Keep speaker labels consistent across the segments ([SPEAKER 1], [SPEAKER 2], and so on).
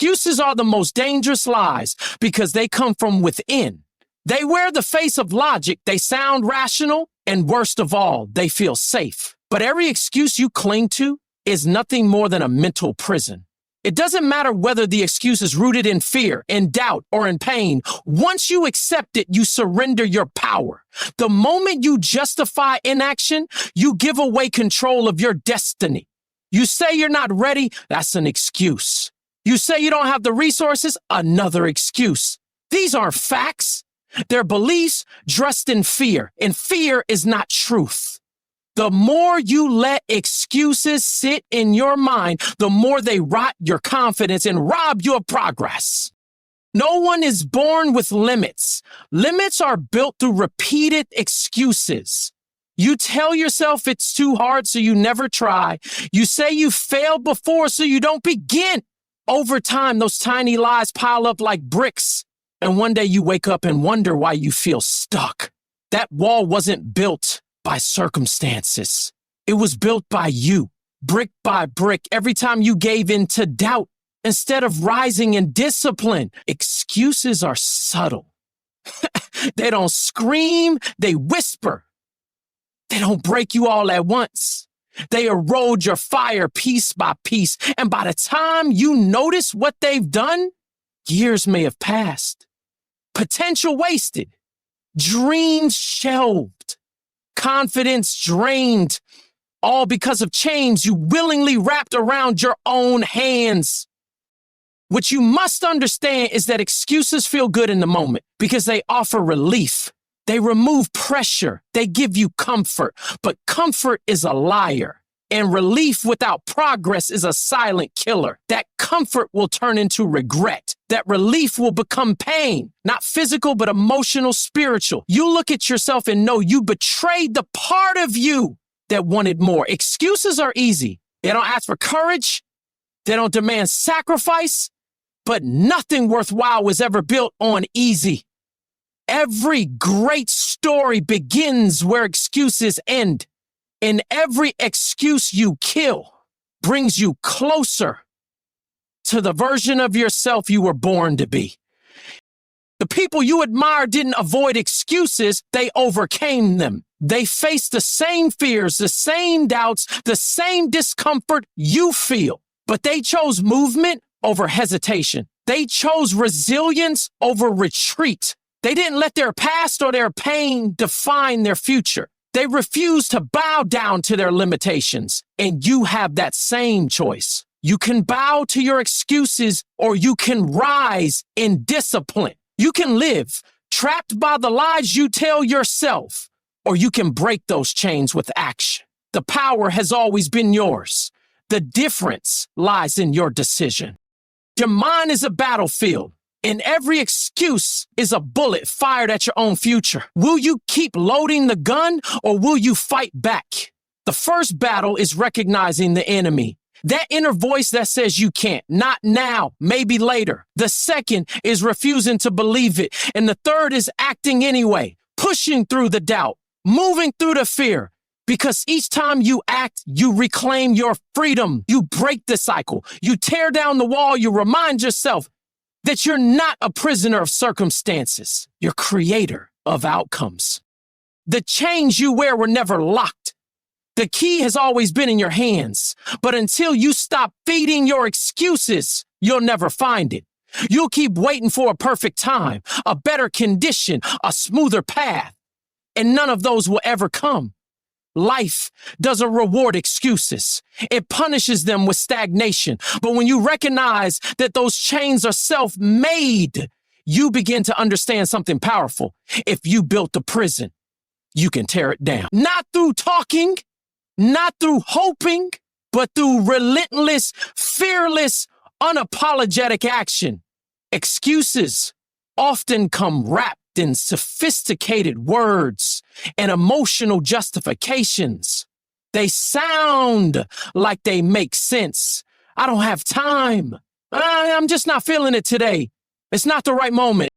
[SPEAKER 1] Excuses are the most dangerous lies because they come from within. They wear the face of logic, they sound rational, and worst of all, they feel safe. But every excuse you cling to is nothing more than a mental prison. It doesn't matter whether the excuse is rooted in fear, in doubt, or in pain. Once you accept it, you surrender your power. The moment you justify inaction, you give away control of your destiny. You say you're not ready, that's an excuse. You say you don't have the resources, another excuse. These aren't facts. They're beliefs dressed in fear, and fear is not truth. The more you let excuses sit in your mind, the more they rot your confidence and rob you of progress. No one is born with limits. Limits are built through repeated excuses. You tell yourself it's too hard, so you never try. You say you failed before, so you don't begin. Over time, those tiny lies pile up like bricks. And one day you wake up and wonder why you feel stuck. That wall wasn't built by circumstances. It was built by you, brick by brick, every time you gave in to doubt instead of rising in discipline. Excuses are subtle. They don't scream, they whisper. They don't break you all at once. They erode your fire piece by piece. And by the time you notice what they've done, years may have passed. Potential wasted. Dreams shelved. Confidence drained. All because of chains you willingly wrapped around your own hands. What you must understand is that excuses feel good in the moment because they offer relief. They remove pressure. They give you comfort. But comfort is a liar. And relief without progress is a silent killer. That comfort will turn into regret. That relief will become pain. Not physical, but emotional, spiritual. You look at yourself and know you betrayed the part of you that wanted more. Excuses are easy. They don't ask for courage. They don't demand sacrifice. But nothing worthwhile was ever built on easy. Every great story begins where excuses end. And every excuse you kill brings you closer to the version of yourself you were born to be. The people you admire didn't avoid excuses, they overcame them. They faced the same fears, the same doubts, the same discomfort you feel. But they chose movement over hesitation. They chose resilience over retreat. They didn't let their past or their pain define their future. They refused to bow down to their limitations. And you have that same choice. You can bow to your excuses or you can rise in discipline. You can live trapped by the lies you tell yourself, or you can break those chains with action. The power has always been yours. The difference lies in your decision. Your mind is a battlefield. And every excuse is a bullet fired at your own future. Will you keep loading the gun or will you fight back? The first battle is recognizing the enemy. That inner voice that says you can't, not now, maybe later. The second is refusing to believe it. And the third is acting anyway, pushing through the doubt, moving through the fear. Because each time you act, you reclaim your freedom. You break the cycle. You tear down the wall. You remind yourself that you're not a prisoner of circumstances. You're creator of outcomes. The chains you wear were never locked. The key has always been in your hands. But until you stop feeding your excuses, you'll never find it. You'll keep waiting for a perfect time, a better condition, a smoother path. And none of those will ever come. Life doesn't reward excuses. It punishes them with stagnation. But when you recognize that those chains are self-made, you begin to understand something powerful. If you built the prison, you can tear it down. Not through talking, not through hoping, but through relentless, fearless, unapologetic action. Excuses often come wrapped in sophisticated words and emotional justifications. They sound like they make sense. I don't have time. I'm just not feeling it today. It's not the right moment.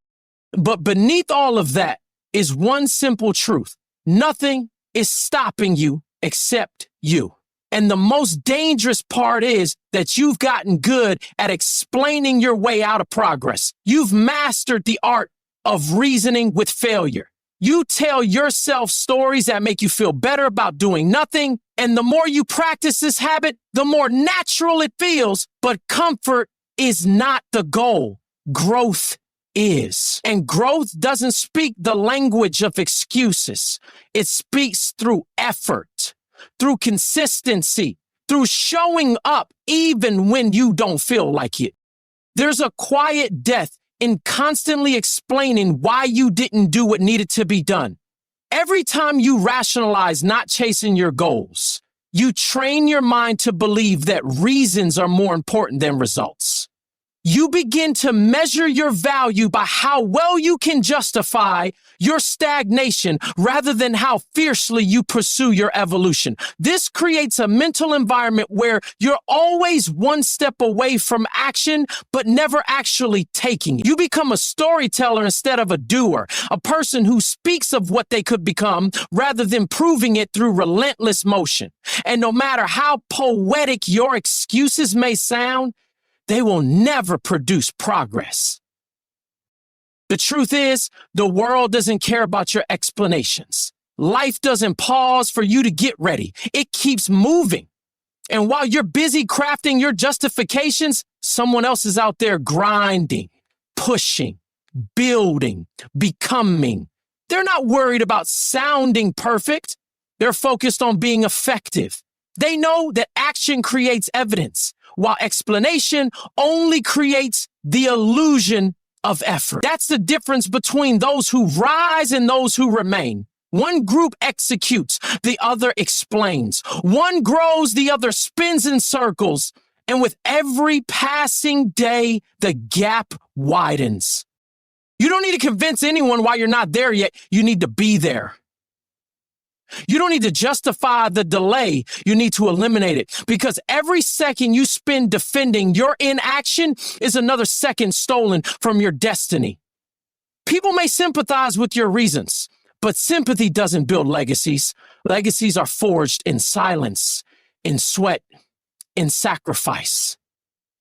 [SPEAKER 1] But beneath all of that is one simple truth. Nothing is stopping you except you. And the most dangerous part is that you've gotten good at explaining your way out of progress. You've mastered the art of reasoning with failure. You tell yourself stories that make you feel better about doing nothing. And the more you practice this habit, the more natural it feels. But comfort is not the goal. Growth is. And growth doesn't speak the language of excuses. It speaks through effort, through consistency, through showing up even when you don't feel like it. There's a quiet death in constantly explaining why you didn't do what needed to be done. Every time you rationalize not chasing your goals, you train your mind to believe that reasons are more important than results. You begin to measure your value by how well you can justify your stagnation rather than how fiercely you pursue your evolution. This creates a mental environment where you're always one step away from action, but never actually taking it. You become a storyteller instead of a doer, a person who speaks of what they could become rather than proving it through relentless motion. And no matter how poetic your excuses may sound, they will never produce progress. The truth is, the world doesn't care about your explanations. Life doesn't pause for you to get ready. It keeps moving. And while you're busy crafting your justifications, someone else is out there grinding, pushing, building, becoming. They're not worried about sounding perfect. They're focused on being effective. They know that action creates evidence, while explanation only creates the illusion of effort. That's the difference between those who rise and those who remain. One group executes, the other explains. One grows, the other spins in circles. And with every passing day, the gap widens. You don't need to convince anyone why you're not there yet. You need to be there. You don't need to justify the delay. You need to eliminate it, because every second you spend defending your inaction is another second stolen from your destiny. People may sympathize with your reasons, but sympathy doesn't build legacies. Legacies are forged in silence, in sweat, in sacrifice.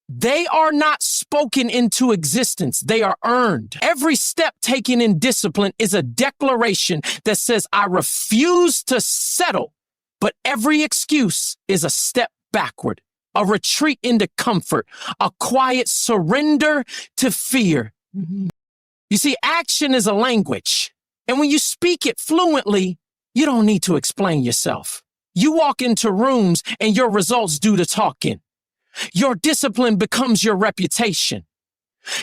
[SPEAKER 1] They are not spoken into existence. They are earned. Every step taken in discipline is a declaration that says, I refuse to settle. But every excuse is a step backward, a retreat into comfort, a quiet surrender to fear. You see, action is a language. And when you speak it fluently, you don't need to explain yourself. You walk into rooms and your results do the talking. Your discipline becomes your reputation.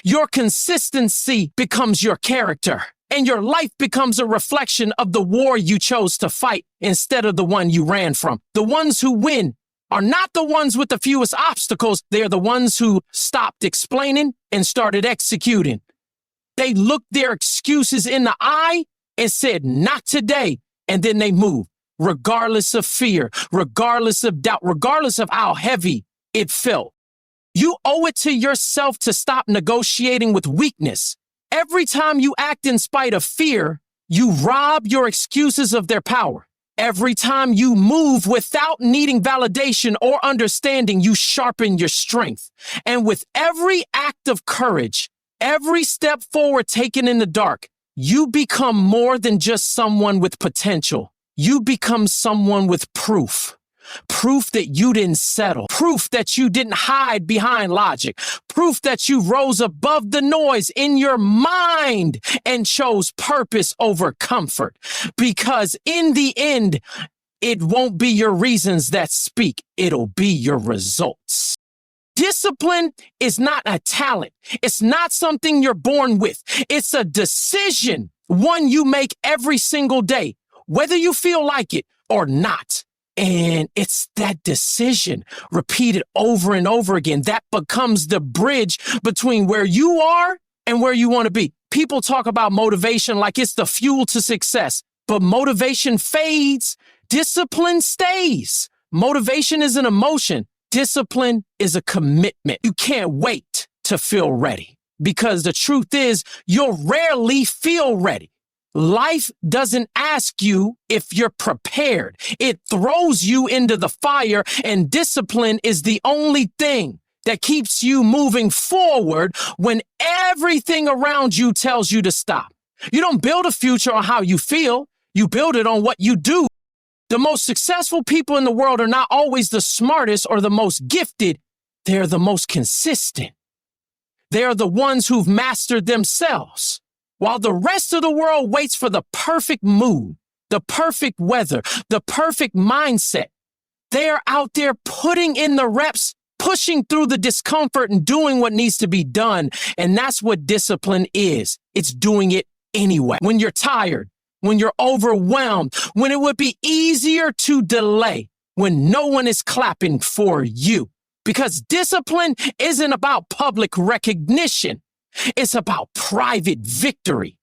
[SPEAKER 1] Your consistency becomes your character. And your life becomes a reflection of the war you chose to fight instead of the one you ran from. The ones who win are not the ones with the fewest obstacles. They are the ones who stopped explaining and started executing. They looked their excuses in the eye and said, not today. And then they moved, regardless of fear, regardless of doubt, regardless of how heavy it felt. You owe it to yourself to stop negotiating with weakness. Every time you act in spite of fear, you rob your excuses of their power. Every time you move without needing validation or understanding, you sharpen your strength. And with every act of courage, every step forward taken in the dark, you become more than just someone with potential. You become someone with proof. Proof that you didn't settle. Proof that you didn't hide behind logic. Proof that you rose above the noise in your mind and chose purpose over comfort. Because in the end, it won't be your reasons that speak. It'll be your results. Discipline is not a talent. It's not something you're born with. It's a decision, one you make every single day, whether you feel like it or not. And it's that decision repeated over and over again that becomes the bridge between where you are and where you want to be. People talk about motivation like it's the fuel to success, but motivation fades. Discipline stays. Motivation is an emotion. Discipline is a commitment. You can't wait to feel ready, because the truth is you'll rarely feel ready. Life doesn't ask you if you're prepared. It throws you into the fire, and discipline is the only thing that keeps you moving forward when everything around you tells you to stop. You don't build a future on how you feel. You build it on what you do. The most successful people in the world are not always the smartest or the most gifted. They're the most consistent. They're the ones who've mastered themselves. While the rest of the world waits for the perfect mood, the perfect weather, the perfect mindset, they're out there putting in the reps, pushing through the discomfort and doing what needs to be done. And that's what discipline is. It's doing it anyway. When you're tired, when you're overwhelmed, when it would be easier to delay, when no one is clapping for you. Because discipline isn't about public recognition. It's about private victory.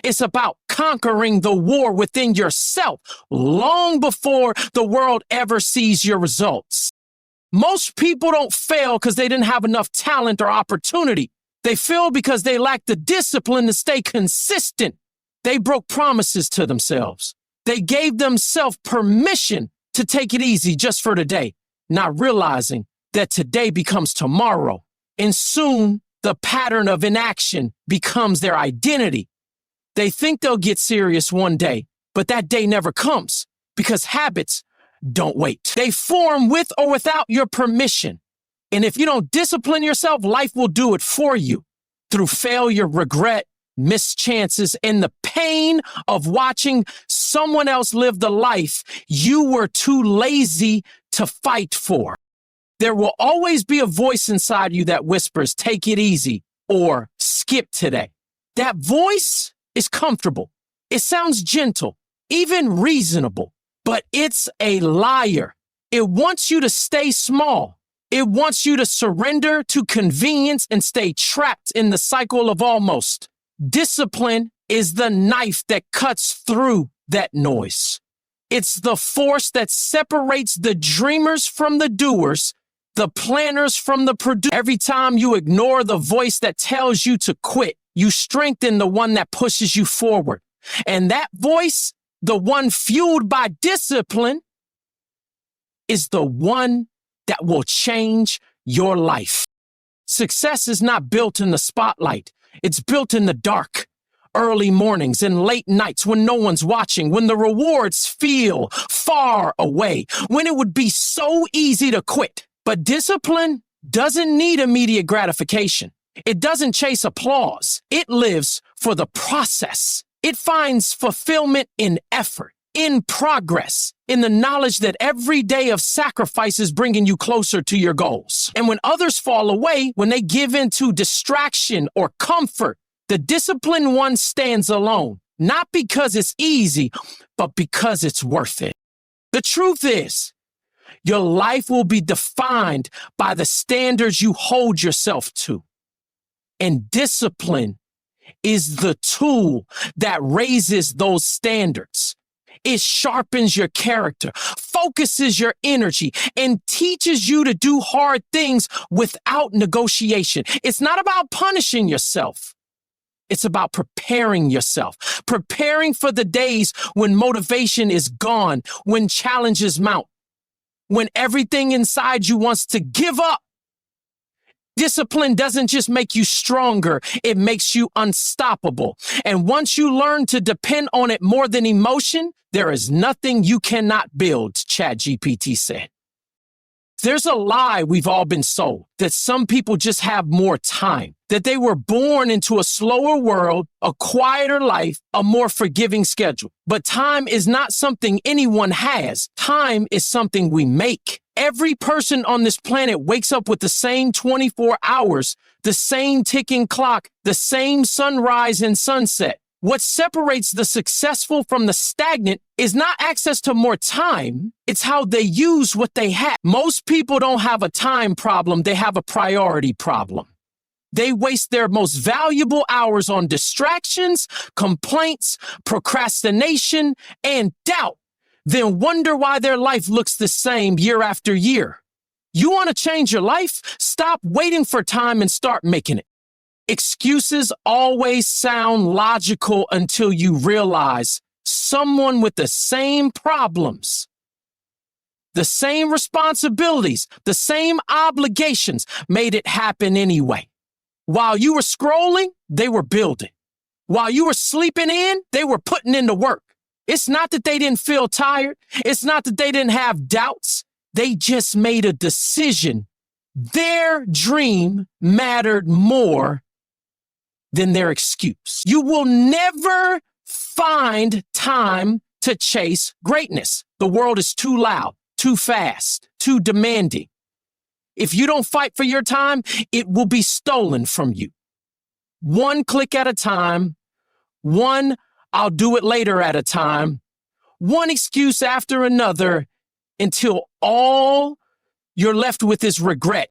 [SPEAKER 1] It's about conquering the war within yourself long before the world ever sees your results. Most people don't fail because they didn't have enough talent or opportunity. They fail because they lack the discipline to stay consistent. They broke promises to themselves. They gave themselves permission to take it easy just for today, not realizing that today becomes tomorrow. And soon, the pattern of inaction becomes their identity. They think they'll get serious one day, but that day never comes because habits don't wait. They form with or without your permission. And if you don't discipline yourself, life will do it for you through failure, regret, missed chances, and the pain of watching someone else live the life you were too lazy to fight for. There will always be a voice inside you that whispers, take it easy or skip today. That voice is comfortable. It sounds gentle, even reasonable, but it's a liar. It wants you to stay small. It wants you to surrender to convenience and stay trapped in the cycle of almost. Discipline is the knife that cuts through that noise. It's the force that separates the dreamers from the doers, the planners from the producers. Every time you ignore the voice that tells you to quit, you strengthen the one that pushes you forward. And that voice, the one fueled by discipline, is the one that will change your life. Success is not built in the spotlight. It's built in the dark, early mornings and late nights when no one's watching, when the rewards feel far away, when it would be so easy to quit. But discipline doesn't need immediate gratification. It doesn't chase applause. It lives for the process. It finds fulfillment in effort, in progress, in the knowledge that every day of sacrifice is bringing you closer to your goals. And when others fall away, when they give in to distraction or comfort, the disciplined one stands alone, not because it's easy, but because it's worth it. The truth is, your life will be defined by the standards you hold yourself to. And discipline is the tool that raises those standards. It sharpens your character, focuses your energy, and teaches you to do hard things without negotiation. It's not about punishing yourself. It's about preparing yourself, preparing for the days when motivation is gone, when challenges mount, when everything inside you wants to give up. Discipline doesn't just make you stronger, it makes you unstoppable. And once you learn to depend on it more than emotion, there is nothing you cannot build, ChatGPT said. There's a lie we've all been sold, that some people just have more time, that they were born into a slower world, a quieter life, a more forgiving schedule. But time is not something anyone has. Time is something we make. Every person on this planet wakes up with the same 24 hours, the same ticking clock, the same sunrise and sunset. What separates the successful from the stagnant is not access to more time. It's how they use what they have. Most people don't have a time problem. They have a priority problem. They waste their most valuable hours on distractions, complaints, procrastination, and doubt, then wonder why their life looks the same year after year. You want to change your life? Stop waiting for time and start making it. Excuses always sound logical until you realize someone with the same problems, the same responsibilities, the same obligations made it happen anyway. While you were scrolling, they were building. While you were sleeping in, they were putting in the work. It's not that they didn't feel tired. It's not that they didn't have doubts. They just made a decision. Their dream mattered more than their excuse. You will never find time to chase greatness. The world is too loud, too fast, too demanding. If you don't fight for your time, it will be stolen from you. One click at a time, one I'll do it later at a time, one excuse after another until all you're left with is regret.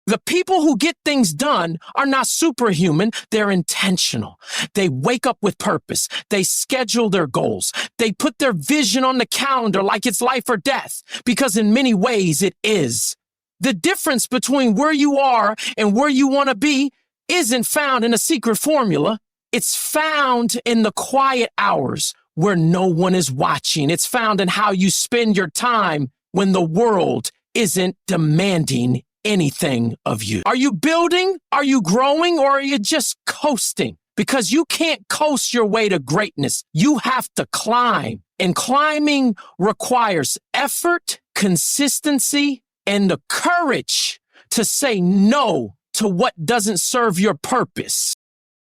[SPEAKER 1] The people who get things done are not superhuman. They're intentional. They wake up with purpose. They schedule their goals. They put their vision on the calendar like it's life or death, because in many ways it is. The difference between where you are and where you want to be isn't found in a secret formula. It's found in the quiet hours where no one is watching. It's found in how you spend your time when the world isn't demanding anything of you. Are you building? Are you growing? Or are you just coasting? Because you can't coast your way to greatness. You have to climb. And climbing requires effort, consistency, and the courage to say no to what doesn't serve your purpose.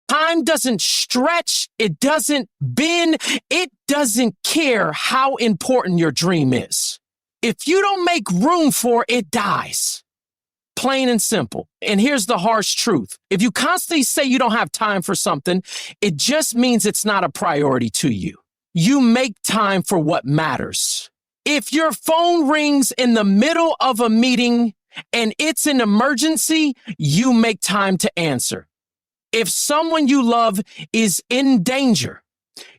[SPEAKER 1] Time doesn't stretch. It doesn't bend. It doesn't care how important your dream is. If you don't make room for it, it dies. Plain and simple. And here's the harsh truth. If you constantly say you don't have time for something, it just means it's not a priority to you. You make time for what matters. If your phone rings in the middle of a meeting and it's an emergency, you make time to answer. If someone you love is in danger,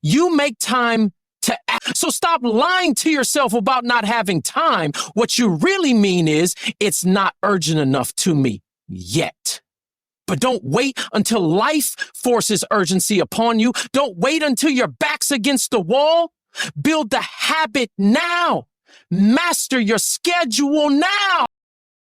[SPEAKER 1] you make time to act. So stop lying to yourself about not having time. What you really mean is it's not urgent enough to me yet. But don't wait until life forces urgency upon you. Don't wait until your back's against the wall. Build the habit now. Master your schedule now.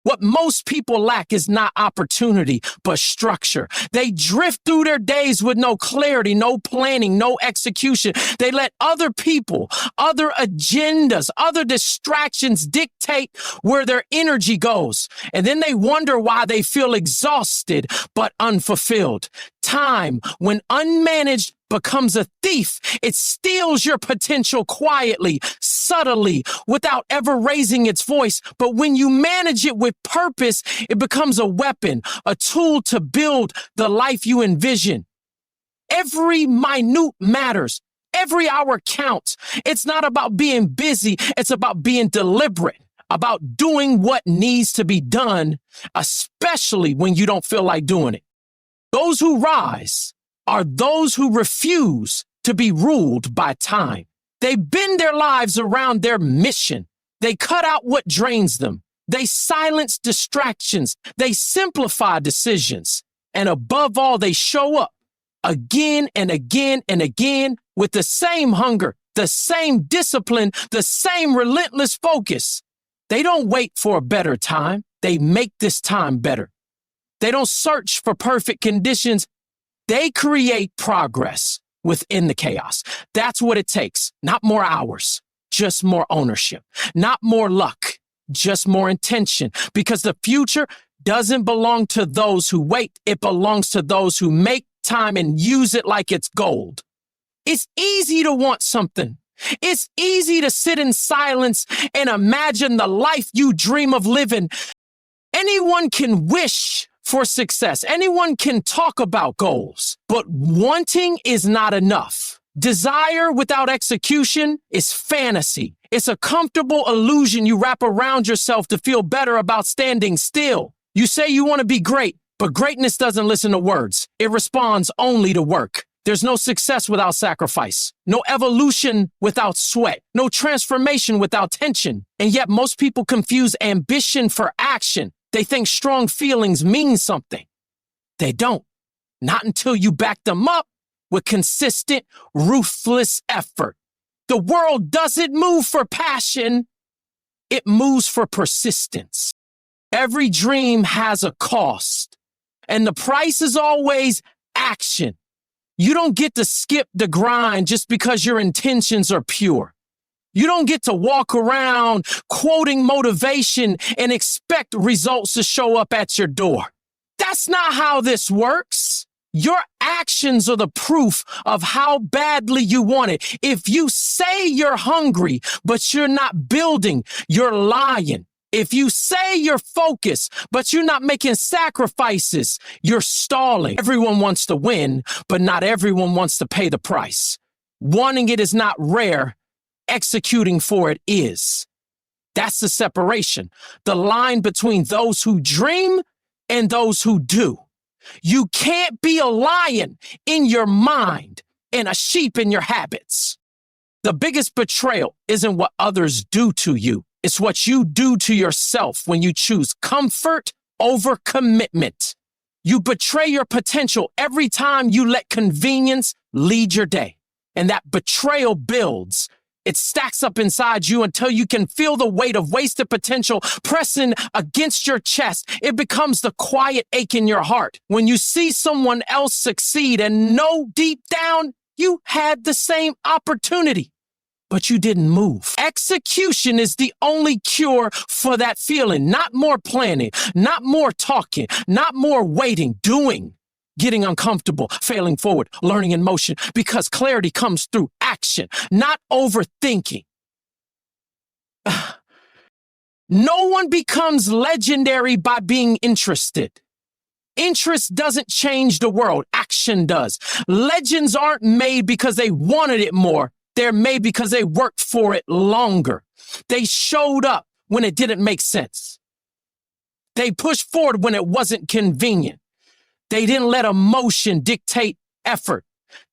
[SPEAKER 1] What most people lack is not opportunity, but structure. They drift through their days with no clarity, no planning, no execution. They let other people, other agendas, other distractions dictate where their energy goes. And then they wonder why they feel exhausted but unfulfilled. Time, when unmanaged, becomes a thief. It steals your potential quietly, subtly, without ever raising its voice. But when you manage it with purpose, it becomes a weapon, a tool to build the life you envision. Every minute matters. Every hour counts. It's not about being busy. It's about being deliberate, about doing what needs to be done, especially when you don't feel like doing it. Those who rise are those who refuse to be ruled by time. They bend their lives around their mission. They cut out what drains them. They silence distractions. They simplify decisions. And above all, they show up again and again and again with the same hunger, the same discipline, the same relentless focus. They don't wait for a better time. They make this time better. They don't search for perfect conditions. They create progress within the chaos. That's what it takes. Not more hours, just more ownership. Not more luck, just more intention. Because the future doesn't belong to those who wait. It belongs to those who make time and use it like it's gold. It's easy to want something. It's easy to sit in silence and imagine the life you dream of living. Anyone can wish for success. Anyone can talk about goals, but wanting is not enough. Desire without execution is fantasy. It's a comfortable illusion you wrap around yourself to feel better about standing still. You say you want to be great, but greatness doesn't listen to words. It responds only to work. There's no success without sacrifice, no evolution without sweat, no transformation without tension. And yet most people confuse ambition for action. They think strong feelings mean something. They don't. Not until you back them up with consistent, ruthless effort. The world doesn't move for passion. It moves for persistence. Every dream has a cost, and the price is always action. You don't get to skip the grind just because your intentions are pure. You don't get to walk around quoting motivation and expect results to show up at your door. That's not how this works. Your actions are the proof of how badly you want it. If you say you're hungry, but you're not building, you're lying. If you say you're focused, but you're not making sacrifices, you're stalling. Everyone wants to win, but not everyone wants to pay the price. Wanting it is not rare. Executing for it is. That's the separation. The line between those who dream and those who do. You can't be a lion in your mind and a sheep in your habits. The biggest betrayal isn't what others do to you. It's what you do to yourself when you choose comfort over commitment. You betray your potential every time you let convenience lead your day. And that betrayal builds. It stacks up inside you until you can feel the weight of wasted potential pressing against your chest. It becomes the quiet ache in your heart when you see someone else succeed and know deep down you had the same opportunity, but you didn't move. Execution is the only cure for that feeling. Not more planning, not more talking, not more waiting, doing. Getting uncomfortable, failing forward, learning in motion, because clarity comes through action, not overthinking. No one becomes legendary by being interested. Interest doesn't change the world. Action does. Legends aren't made because they wanted it more. They're made because they worked for it longer. They showed up when it didn't make sense. They pushed forward when it wasn't convenient. They didn't let emotion dictate effort.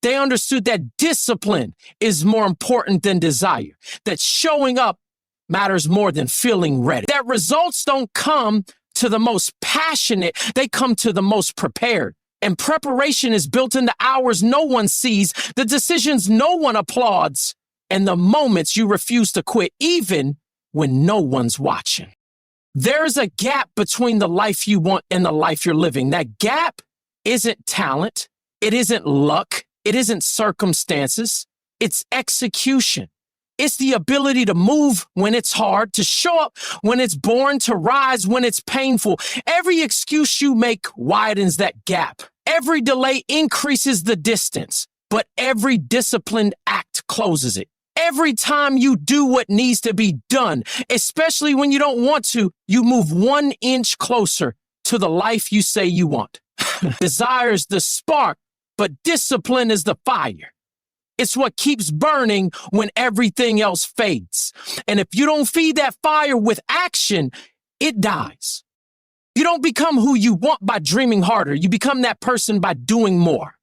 [SPEAKER 1] They understood that discipline is more important than desire, that showing up matters more than feeling ready, that results don't come to the most passionate, they come to the most prepared. And preparation is built into hours no one sees, the decisions no one applauds, and the moments you refuse to quit, even when no one's watching. There's a gap between the life you want and the life you're living. That gap isn't talent. It isn't luck. It isn't circumstances. It's execution. It's the ability to move when it's hard, to show up when it's boring, to rise when it's painful. Every excuse you make widens that gap. Every delay increases the distance, but every disciplined act closes it. Every time you do what needs to be done, especially when you don't want to, you move 1 inch closer to the life you say you want. Desire is the spark, but discipline is the fire. It's what keeps burning when everything else fades. And if you don't feed that fire with action, it dies. You don't become who you want by dreaming harder. You become that person by doing more.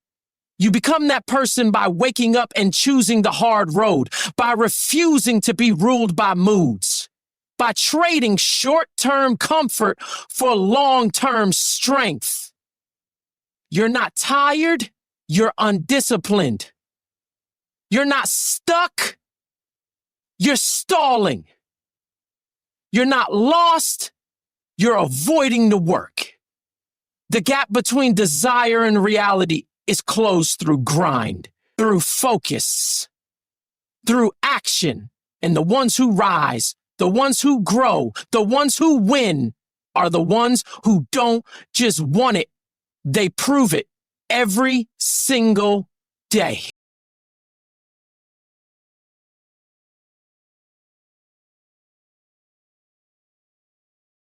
[SPEAKER 1] You become that person by waking up and choosing the hard road, by refusing to be ruled by moods, by trading short-term comfort for long-term strength. You're not tired, you're undisciplined. You're not stuck, you're stalling. You're not lost, you're avoiding the work. The gap between desire and reality is closed through grind, through focus, through action. And the ones who rise, the ones who grow, the ones who win are the ones who don't just want it. They prove it every single day.